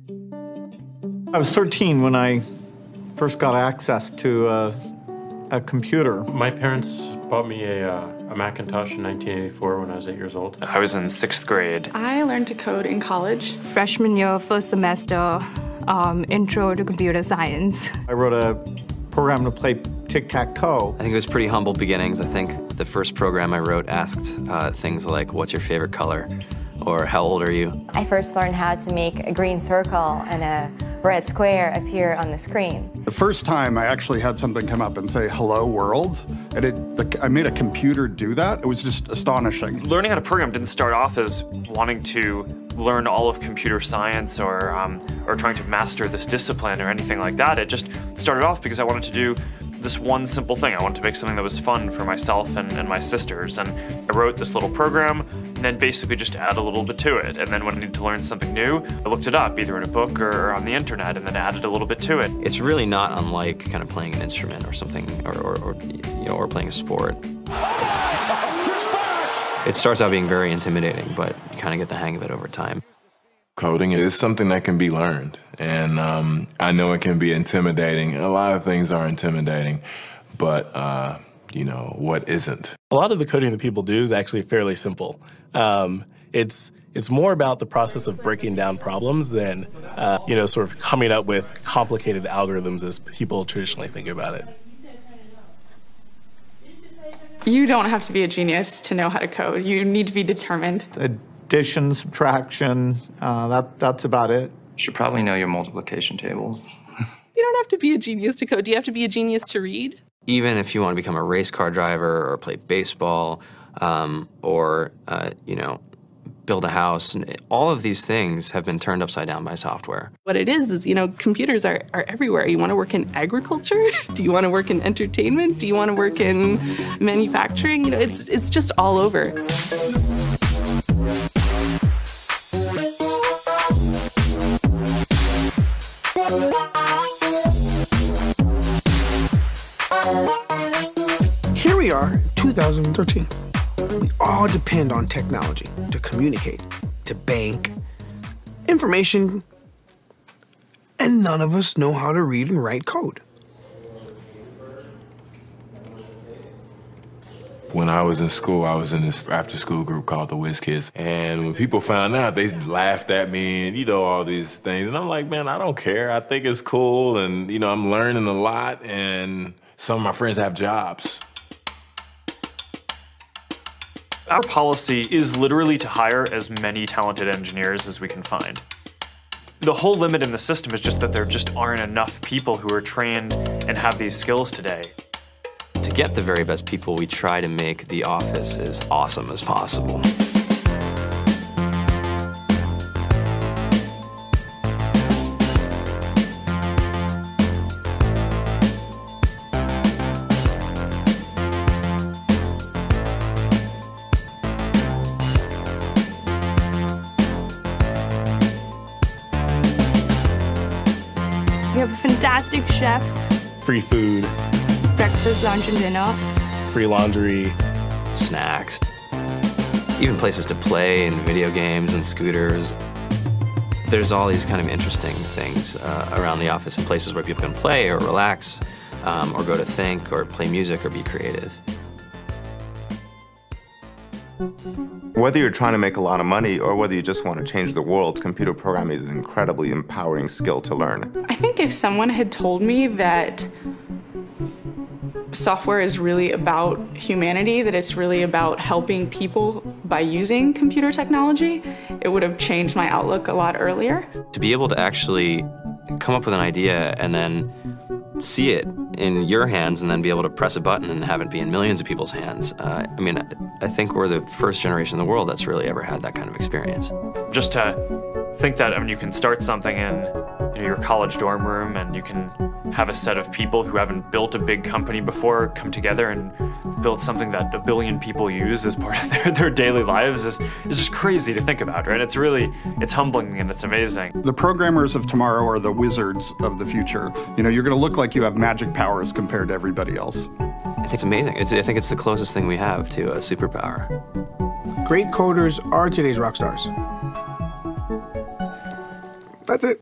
I was 13 when I first got access to a computer. My parents bought me a Macintosh in 1984 when I was 8 years old. I was in 6th grade. I learned to code in college. Freshman year, first semester, intro to computer science. I wrote a program to play tic-tac-toe. I think it was pretty humble beginnings. I think the first program I wrote asked things like, what's your favorite color? Or how old are you? I first learned how to make a green circle and a red square appear on the screen. The first time I actually had something come up and say, hello world, and I made a computer do that. It was just astonishing. Learning how to program didn't start off as wanting to learn all of computer science or trying to master this discipline or anything like that. It just started off because I wanted to do this one simple thing. I wanted to make something that was fun for myself and my sisters. And I wrote this little program and then basically just add a little bit to it. And then when I needed to learn something new, I looked it up either in a book or on the internet and then added a little bit to it. It's really not unlike kind of playing an instrument or something, or playing a sport. It starts out being very intimidating, but you kind of get the hang of it over time. Coding is something that can be learned, and I know it can be intimidating. A lot of things are intimidating, but you know, what isn't? A lot of the coding that people do is actually fairly simple. It's more about the process of breaking down problems than, sort of coming up with complicated algorithms as people traditionally think about it. You don't have to be a genius to know how to code. You need to be determined. Addition, subtraction, that's about it. You should probably know your multiplication tables. You don't have to be a genius to code. Do you have to be a genius to read? Even if you want to become a race car driver or play baseball or build a house, and all of these things have been turned upside down by software. What it is, computers are everywhere. You want to work in agriculture? Do you want to work in entertainment? Do you want to work in manufacturing? It's just all over. Here we are, 2013. We all depend on technology to communicate, to bank, information, and none of us know how to read and write code. When I was in school, I was in this after-school group called the Whiz Kids. And when people found out, they laughed at me and, all these things. And I'm like, man, I don't care. I think it's cool. And, I'm learning a lot. And some of my friends have jobs. Our policy is literally to hire as many talented engineers as we can find. The whole limit in the system is just that there just aren't enough people who are trained and have these skills today. To get the very best people, we try to make the office as awesome as possible. We have a fantastic chef. Free food. Breakfast, lunch, and dinner. Free laundry. Snacks. Even places to play and video games and scooters. There's all these kind of interesting things around the office and places where people can play or relax or go to think or play music or be creative. Whether you're trying to make a lot of money or whether you just want to change the world, computer programming is an incredibly empowering skill to learn. I think if someone had told me that software is really about humanity, that it's really about helping people by using computer technology, it would have changed my outlook a lot earlier. To be able to actually come up with an idea and then see it in your hands and then be able to press a button and have it be in millions of people's hands. I think we're the first generation in the world that's really ever had that kind of experience. Just to think that you can start something in your college dorm room and you can have a set of people who haven't built a big company before come together and build something that 1 billion people use as part of their daily lives is just crazy to think about, right? It's humbling and it's amazing. The programmers of tomorrow are the wizards of the future. You're going to look like you have magic powers compared to everybody else. I think it's amazing. I think it's the closest thing we have to a superpower. Great coders are today's rock stars. That's it.